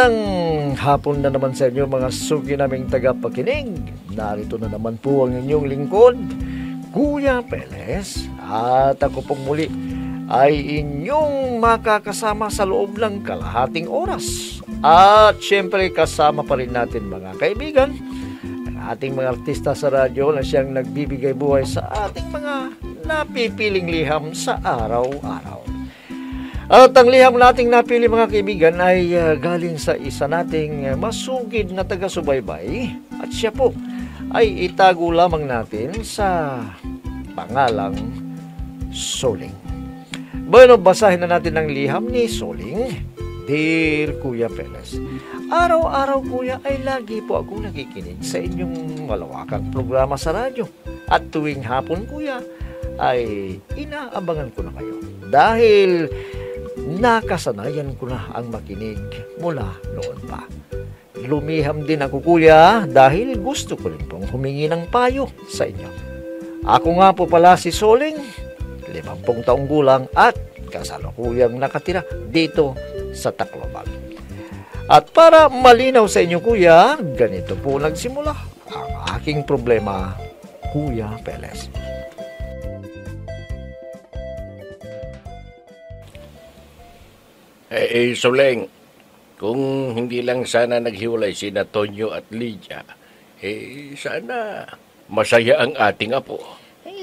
Magandang hapon na naman sa inyo mga suki naming tagapakinig. Narito na naman po ang inyong lingkod, Kuya Peles. At ako pong muli ay inyong makakasama sa loob ng kalahating oras. At syempre kasama pa rin natin mga kaibigan, ang ating mga artista sa radyo na siyang nagbibigay buhay sa ating mga napipiling liham sa araw-araw. At ang liham nating napili mga kaibigan ay galing sa isa nating masugid na taga-subaybay at siya po ay itago lamang natin sa pangalang Soling. Bueno, basahin na natin ang liham ni Soling. Dear Kuya Peles, araw-araw kuya ay lagi po ako nakikinig sa inyong malawakang programa sa radyo. At tuwing hapon kuya ay inaabangan ko na kayo. Dahil nakasanayan ko na ang makinig mula noon pa. Lumiham din ako kuya dahil gusto ko rin pong humingi ng payo sa inyo. Ako nga po pala si Soling, 50 taong gulang at kasalukuyang nakatira dito sa Tacloban. At para malinaw sa inyo kuya, ganito po nagsimula ang aking problema, Kuya Peles. Soling, kung hindi lang sana naghiwalay sina Tonyo at Lydia, sana masaya ang ating apo.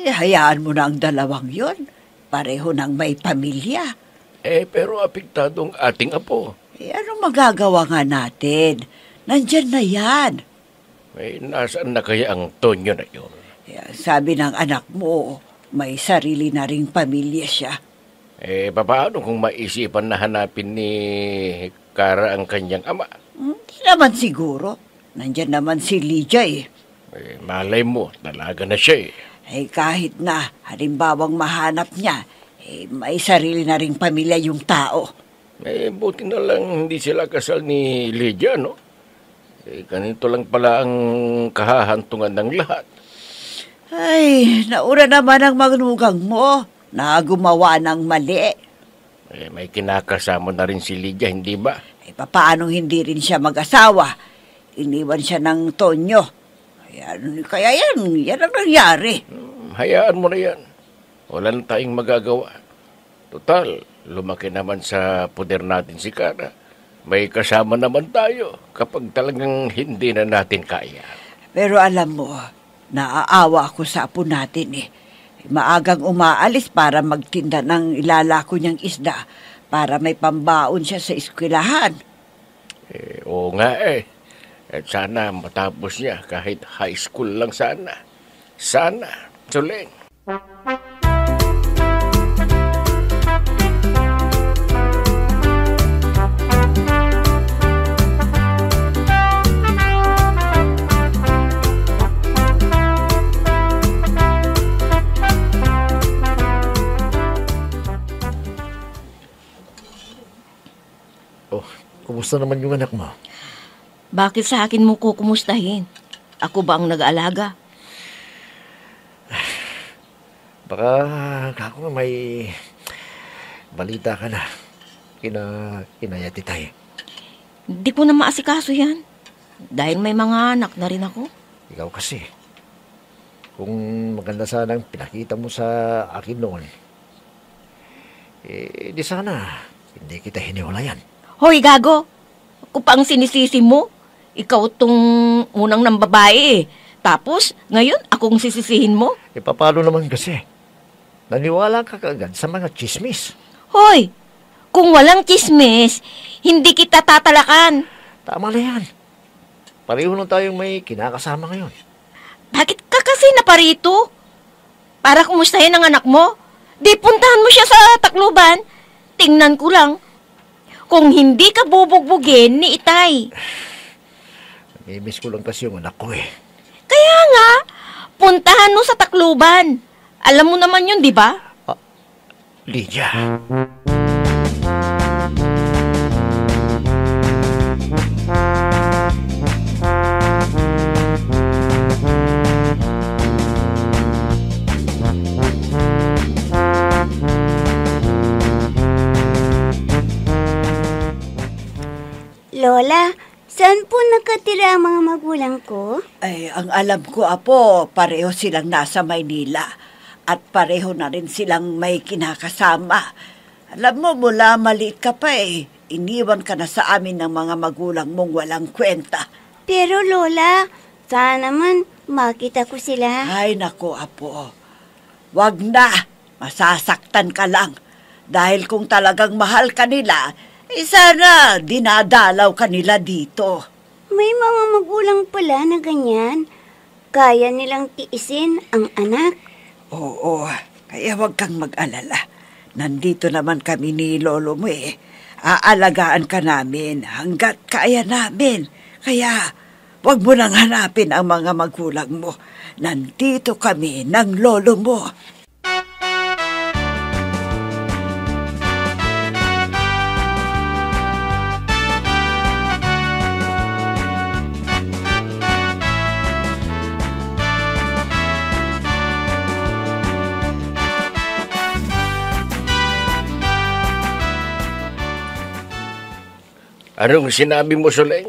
Hayaan mo na ang dalawang yon. Pareho nang may pamilya. Pero apektadong ating apo. Ano magagawa nga natin? Nandyan na yan. Nasaan na kaya ang Tonyo na yun? Sabi ng anak mo, may sarili na ring pamilya siya. Paano kung maisipan na hanapin ni Kara ang kanyang ama? Hindi naman siguro. Nandyan naman si Lydia Malay mo, talaga na siya kahit na, halimbawang mahanap niya, may sarili na ring pamilya yung tao. Buti na lang hindi sila kasal ni Lydia, no? Ganito lang pala ang kahahantungan ng lahat. Ay, naura naman ang magnugang mo na gumawa ng mali. May kinakasama na rin si Lydia, hindi ba? Papaanong hindi rin siya mag-asawa? Iniwan siya ng Tonyo. Kaya yan ang nangyari. Hayaan mo na yan. Wala na tayong magagawa. Total, lumaki naman sa poder natin si Kara. May kasama naman tayo kapag talagang hindi na natin kaya. Pero alam mo, naaawa ako sa apo natin Maagang umaalis para magtinda ng ilalako niyang isda para may pambaon siya sa eskwelahan. Oo nga At sana matapos niya kahit high school lang sana. Sana, Soling. Kumusta naman yung anak mo? Bakit sa akin mo ko kumustahin? Ako ba ang nag-aalaga? Baka kako may balita ka na. Kinayati tayo. Hindi ko na maasikaso yan. Dahil may mga anak na rin ako. Ikaw kasi. Kung maganda sanang pinakita mo sa akin noon, di sana hindi kita hiniwalayan. Hoy, gago! Ako pa ang sinisisi mo. Ikaw tong unang ng babae Tapos, ngayon, akong sisisihin mo? Paano naman kasi? Naniwala ka kaagad sa mga chismis. Hoy! Kung walang chismis, hindi kita tatalakan. Tama na yan. Pareho na tayong may kinakasama ngayon. Bakit ka kasi naparito? Para kumustahin ang anak mo? Di puntahan mo siya sa Tacloban. Tingnan ko lang. Kung hindi ka bubugbugin ni Itay. Namimiss ko lang kasi yung anak ko eh. Kaya nga, puntahan mo sa Tacloban. Alam mo naman yun, di ba? Lydia. Lola, Saan po nakatira ang mga magulang ko? Ay, ang alam ko, Apo, pareho silang nasa Maynila. At pareho na rin silang may kinakasama. Alam mo, mula maliit ka pa iniwan ka na sa amin ng mga magulang mong walang kwenta. Pero Lola, sana naman makita ko sila. Ay, nako, Apo. Wag na. Masasaktan ka lang. Dahil kung talagang mahal ka nila, sana dinadalaw ka nila dito. May mga magulang pala na ganyan. Kaya nilang tiisin ang anak. Oo, kaya wag kang mag-alala. Nandito naman kami ni lolo mo Aalagaan ka namin hanggat kaya namin. Kaya wag mo nang hanapin ang mga magulang mo. Nandito kami ng lolo mo. Anong sinabi mo, Soleng?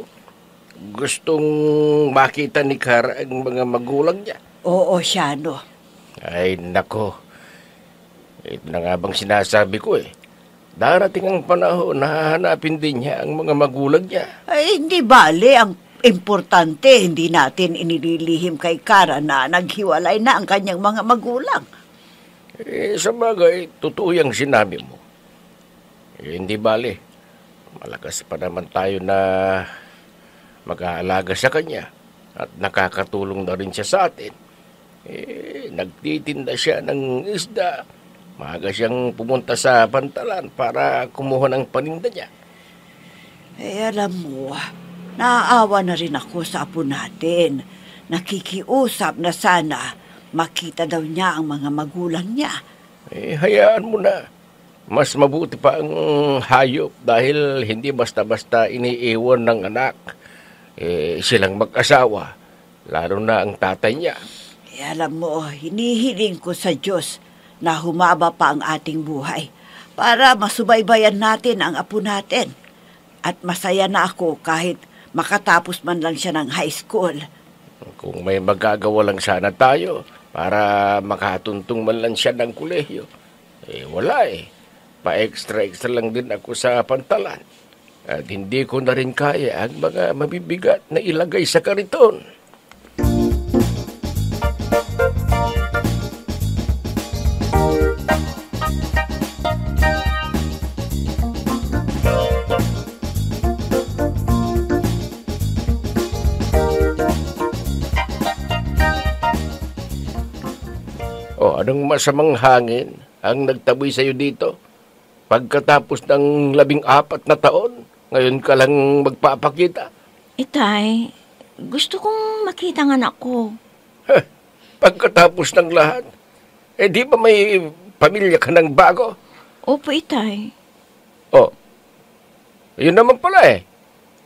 Gustong makita ni Kara ang mga magulang niya? Oo, Shano. Ay, nako. Ito na nga bang sinasabi ko Darating ang panahon na hahanapin din niya ang mga magulang niya. Ay, hindi bale. Ang importante, hindi natin inililihim kay Kara na naghiwalay na ang kanyang mga magulang. Sa bagay, totoo yung sinabi mo. Hindi bale. Malakas pa naman tayo na mag-aalaga sa kanya at nakakatulong na rin siya sa atin. Nagtitinda siya ng isda. Maaga siyang pumunta sa pantalan para kumuha ng paninda niya. Alam mo, naaawa na rin ako sa apo natin. Nakikiusap na sana makita daw niya ang mga magulang niya. Hayaan mo na. Mas mabuti pa ang hayop dahil hindi basta-basta iniiwan ng anak. Silang mag-asawa, lalo na ang tatay niya. Alam mo, hinihiling ko sa Diyos na humaba pa ang ating buhay para masubaybayan natin ang apo natin. At masaya na ako kahit makatapos man lang siya ng high school. Kung may magagawa lang sana tayo para makatuntong man lang siya ng kolehiyo. Wala Pa-extra lang din ako sa pantalan. At hindi ko na rin kaya ang mga mabibigat na ilagay sa kariton. Anong masamang hangin ang nagtaboy sa'yo dito? Pagkatapos ng 14 na taon, ngayon ka lang magpapakita. Itay, gusto kong makita ang anak ko. Pagkatapos ng lahat, di ba may pamilya ka ng bago? Opo, Itay. Yun naman pala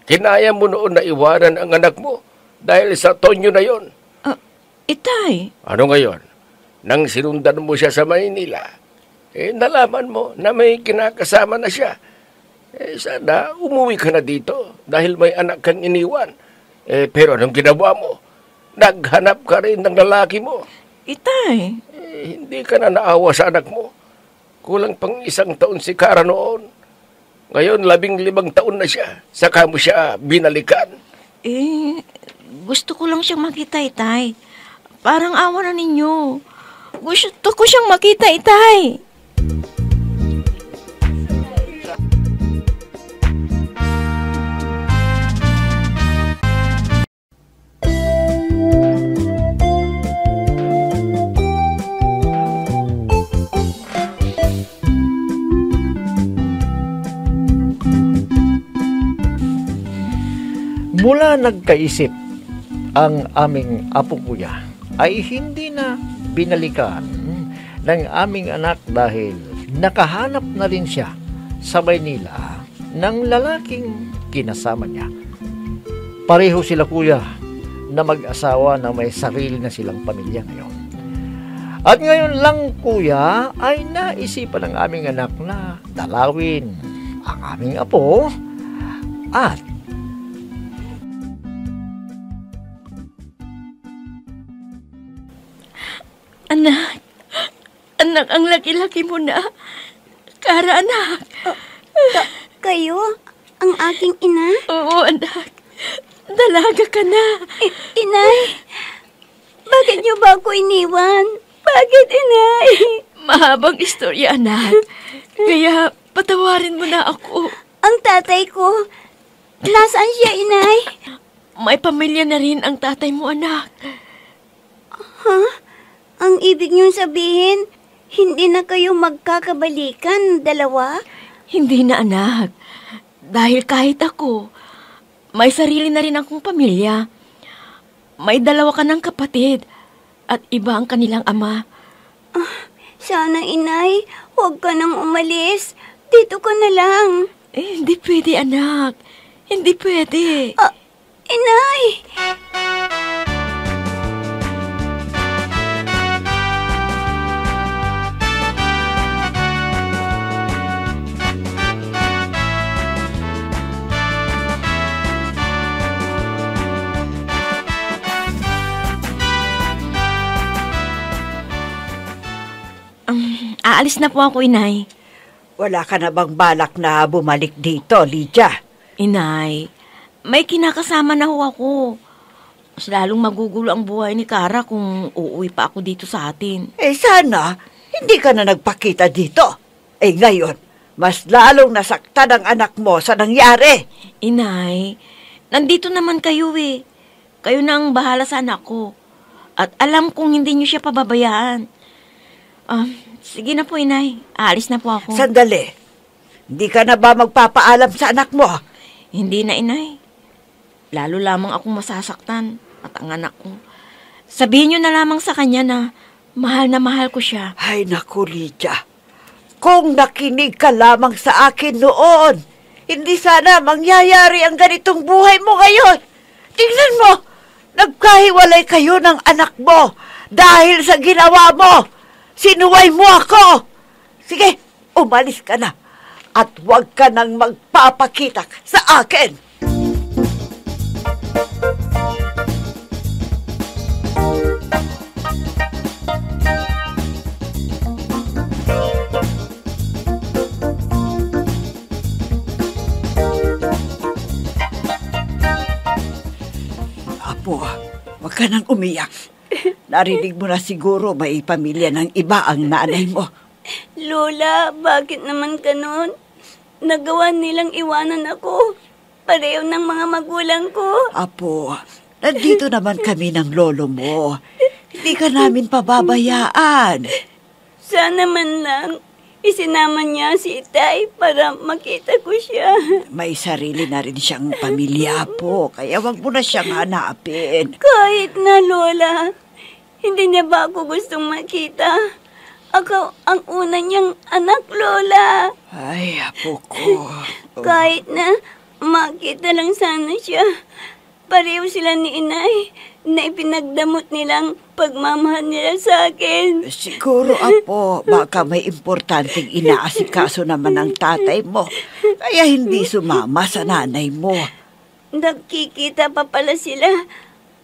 Kinaya mo noon na iwanan ang anak mo dahil sa Tonyo na yon. Itay. Ano ngayon? Nang sinundan mo siya sa Maynila, nalaman mo na may kinakasama na siya. Sana umuwi ka na dito dahil may anak kang iniwan. Pero anong ginawa mo? Naghanap ka rin ng lalaki mo. Itay. Hindi ka na naawa sa anak mo. Kulang pang 1 taon si Kara noon. Ngayon, 15 taon na siya. Saka mo siya binalikan. Gusto ko lang siyang makita, Itay. Parang awa na ninyo. Gusto ko siyang makita, Itay. Mula nagkaisip ang aming apo kuya ay hindi na binalikan ng aming anak dahil nakahanap na rin siya sa Maynila ng lalaking kinasama niya. Pareho sila kuya na mag-asawa na may sarili na silang pamilya ngayon. At ngayon lang kuya ay naisipan ng aming anak na dalawin ang aming apo at Anak, anak, ang laki-laki mo na. Kara, anak. Kayo? Ang aking ina? Oo, anak. Dalaga ka na. Inay, bakit niyo ba ako iniwan? Bakit, inay? Mahabang istorya, anak. Kaya patawarin mo na ako. Ang tatay ko, nasaan siya, inay? May pamilya na rin ang tatay mo, anak. Ha? Ang ibig niyong sabihin, hindi na kayo magkakabalikan, dalawa? Hindi na, anak. Dahil kahit ako, may sarili na rin akong pamilya. May dalawa ka ng kapatid at iba ang kanilang ama. Sana, inay, huwag ka nang umalis. Dito ka na lang. Hindi pwede, anak. Hindi pwede. Inay! Aalis na po ako, inay. Wala ka na bang balak na bumalik dito, Lydia? Inay, may kinakasama na ho ako. Mas lalong magugulo ang buhay ni Kara kung uuwi pa ako dito sa atin. Sana, hindi ka na nagpakita dito. Ngayon, mas lalong nasaktan ang anak mo sa nangyari. Inay, nandito naman kayo eh. Kayo na ang bahala sa anak ko. At alam kong hindi niyo siya pababayaan. Sige na po, inay. Aalis na po ako. Sandali. Hindi ka na ba magpapaalam sa anak mo? Hindi na, inay. Lalo lamang akong masasaktan at ang anak ko. Sabihin niyo na lamang sa kanya na mahal ko siya. Ay, naku, Lydia. Kung nakinig ka lamang sa akin noon, hindi sana mangyayari ang ganitong buhay mo ngayon. Tingnan mo, nagkahiwalay kayo ng anak mo dahil sa ginawa mo. Sinuway mo ako. Sige, umalis ka na. At huwag ka nang magpapakita sa akin. Apo, huwag ka nang umiyak. Narinig mo na siguro may pamilya ng iba ang nanay mo. Lola, bakit naman ganon? Nagawa nilang iwanan ako. Pareho ng mga magulang ko. Apo, nandito naman kami ng lolo mo. Hindi ka namin pababayaan. Sana man lang isinama niya si Itay para makita ko siya. May sarili na rin siyang pamilya po, kaya wag mo na siyang hanapin. Kahit na, Lola, hindi niya ba ako gustong makita? Ako ang una niyang anak, Lola. Ay, apo ko. Kahit na makita lang sana siya. Pareho sila ni Inay na ipinagdamot nilang pagmamahal nila sa akin. Siguro, apo, baka may importanteng inaasikaso naman ang tatay mo. Kaya hindi sumama sa nanay mo. Nagkikita pa pala sila.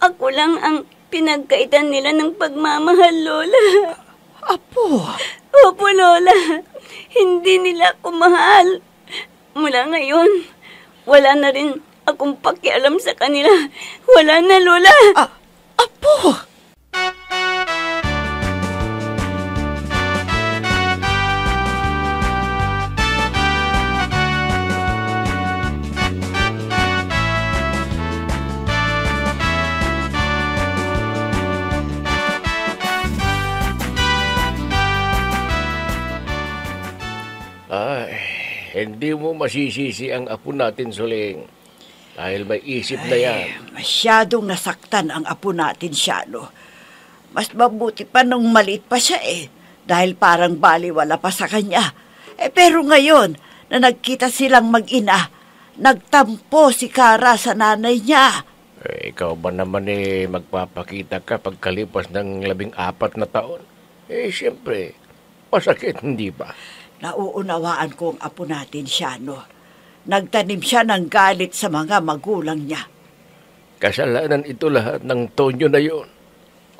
Ako lang ang pinagkaitan nila ng pagmamahal, Lola. Apo. Opo, Lola. Hindi nila ako mahal. Mula ngayon, wala na rin akong pakialam sa kanila. Wala na, Lola. Apo! Ay, hindi mo masisisi ang apo natin, Suling. Dahil may isip na yan. Masyadong nasaktan ang apo natin siya, no? Mas mabuti pa nung maliit pa siya dahil parang baliwala pa sa kanya. Pero ngayon, na nagkita silang mag-ina, nagtampo si Kara sa nanay niya. Ikaw ba naman magpapakita ka pagkalipas ng 14 na taon? Siyempre, masakit, hindi ba? Nauunawaan ko ang apo natin siya, no? Nagtanim siya ng galit sa mga magulang niya. Kasalanan ito lahat ng Tonyo na yon.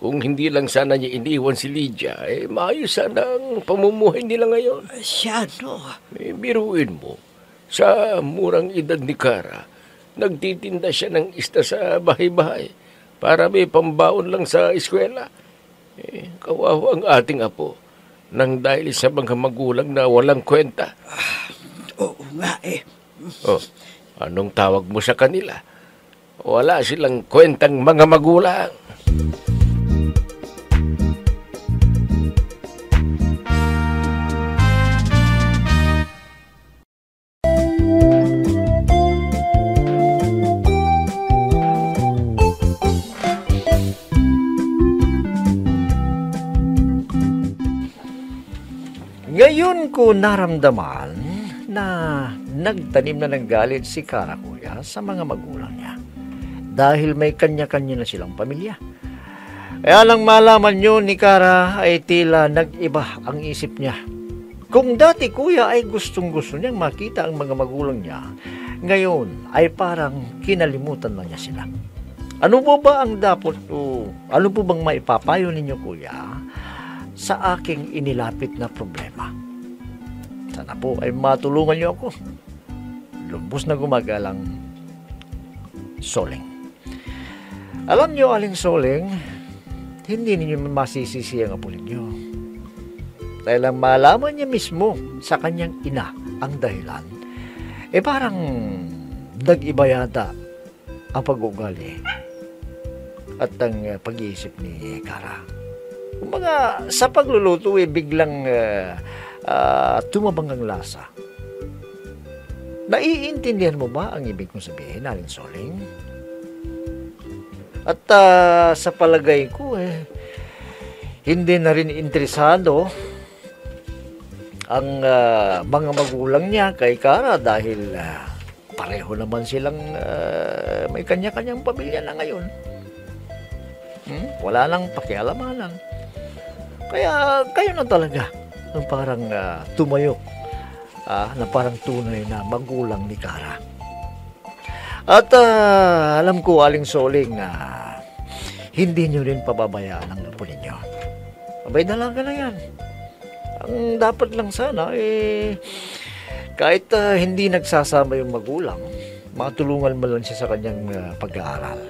Kung hindi lang sana niya iniwan si Lydia, maayos sana ang pamumuhay nila ngayon. Siya, no? Biruin mo, sa murang edad ni Cara, nagtitinda siya ng isda sa bahay-bahay para may pambaon lang sa eskwela. Kawawa ang ating apo nang dahil sa mga magulang na walang kwenta. Oo nga Oh, anong tawag mo sa kanila? Wala silang kwentang mga magulang. Ngayon ko naramdaman na nagtanim na ng galit si Cara, kuya, sa mga magulang niya. Dahil may kanya-kanya na silang pamilya. Kaya lang malaman nyo ni Cara ay tila nag-iba ang isip niya. Kung dati, kuya, ay gustong-gusto niyang makita ang mga magulang niya, ngayon ay parang kinalimutan na niya sila. Ano po ba ang dapat o ano po bang maipapayo ninyo, kuya, sa aking inilapit na problema? Sana po ay matulungan niyo ako. Lubos na gumagalang Soling. Alam niyo, Aling Soling, hindi ninyo masisisi ang apo ninyo. Dahil lang malaman niya mismo sa kanyang ina ang dahilan, parang nag-iba yata ang pag-ugali at ang pag-iisip ni Cara. Kumbaga, sa pagluluto biglang tumabang ang lasa. Naiintindihan mo ba ang ibig kong sabihin, Aling Soling? At sa palagay ko, hindi na rin interesado ang mga magulang niya kay Cara dahil pareho naman silang may kanya-kanyang pamilya na ngayon. Wala nang pakialamanan. Kaya kayo na talaga ng parang tumayo na parang tunay na magulang ni Cara. At alam ko, Aling Soling, na hindi nyo rin pababayaan ang apo ninyo. Abay, dalaga na yan. Ang dapat lang sana, kahit hindi nagsasama yung magulang, matulungan mo lang siya sa kanyang pag-aaral.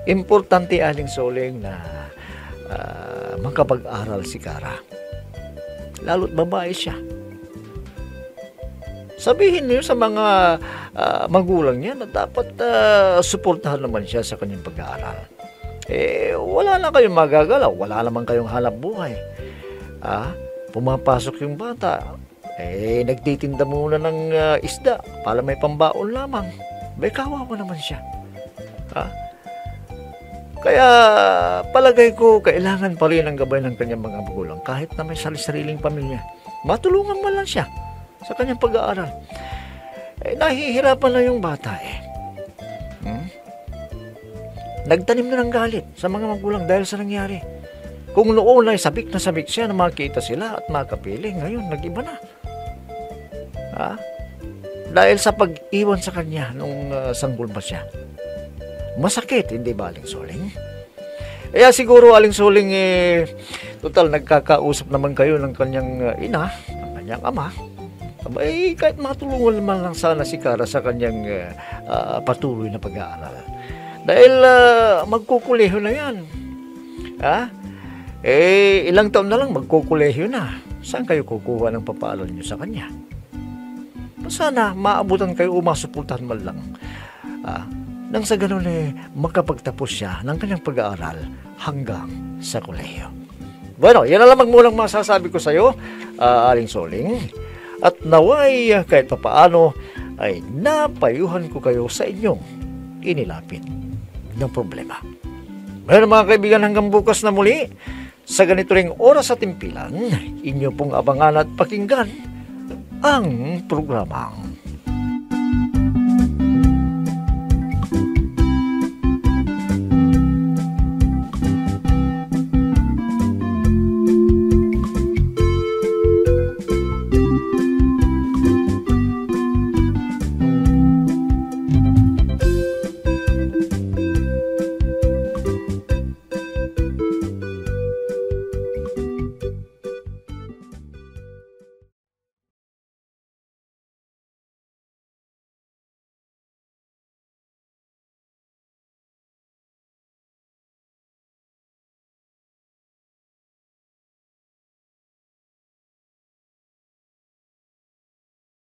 Importante, Aling Soling, na makapag-aral si Cara. Lalo't babae siya. Sabihin niyo sa mga magulang niya na dapat suportahan naman siya sa kanyang pag-aaral. Wala na kayong magagalaw. Wala naman kayong hanap buhay. Pumapasok yung bata. Nagtitinda muna ng isda para may pambaon lamang. May kawawa naman siya. Kaya palagay ko, kailangan pa rin ang gabay ng kanyang mga magulang kahit na may sariling pamilya. Matulungan mo lang siya sa kanyang pag-aaral. Nahihirapan na yung bata Nagtanim na ng galit sa mga magulang dahil sa nangyari. Kung noon ay sabik na sabik siya na makita sila at makapiling, ngayon nag-iba na. Dahil sa pag-iwan sa kanya nung sanggol pa siya. Masakit, hindi ba, Aling Soling? Kaya siguro, Aling Soling, total nagkakausap naman kayo ng kanyang ina, ng kanyang ama. Abay, kahit matulungan naman lang sana si Cara sa kanyang patuloy na pag-aaral. Dahil magkukuleho na yan. Ilang taon na lang magkukuleho na. Saan kayo kukuha ng papaaral nyo sa kanya? Sana maabutan kayo o masuportahan man lang. Nang sa ganun makapagtapos siya ng kanyang pag-aaral hanggang sa kolehiyo. Bueno, yan na lamang munang masasabi ko sa iyo, Aling Soling. At naway kahit papaano ay napayuhan ko kayo sa inyong inilapit ng problema. Bueno mga kaibigan, hanggang bukas na muli sa ganito ring oras at timpilan, inyo pong abangan at pakinggan ang programang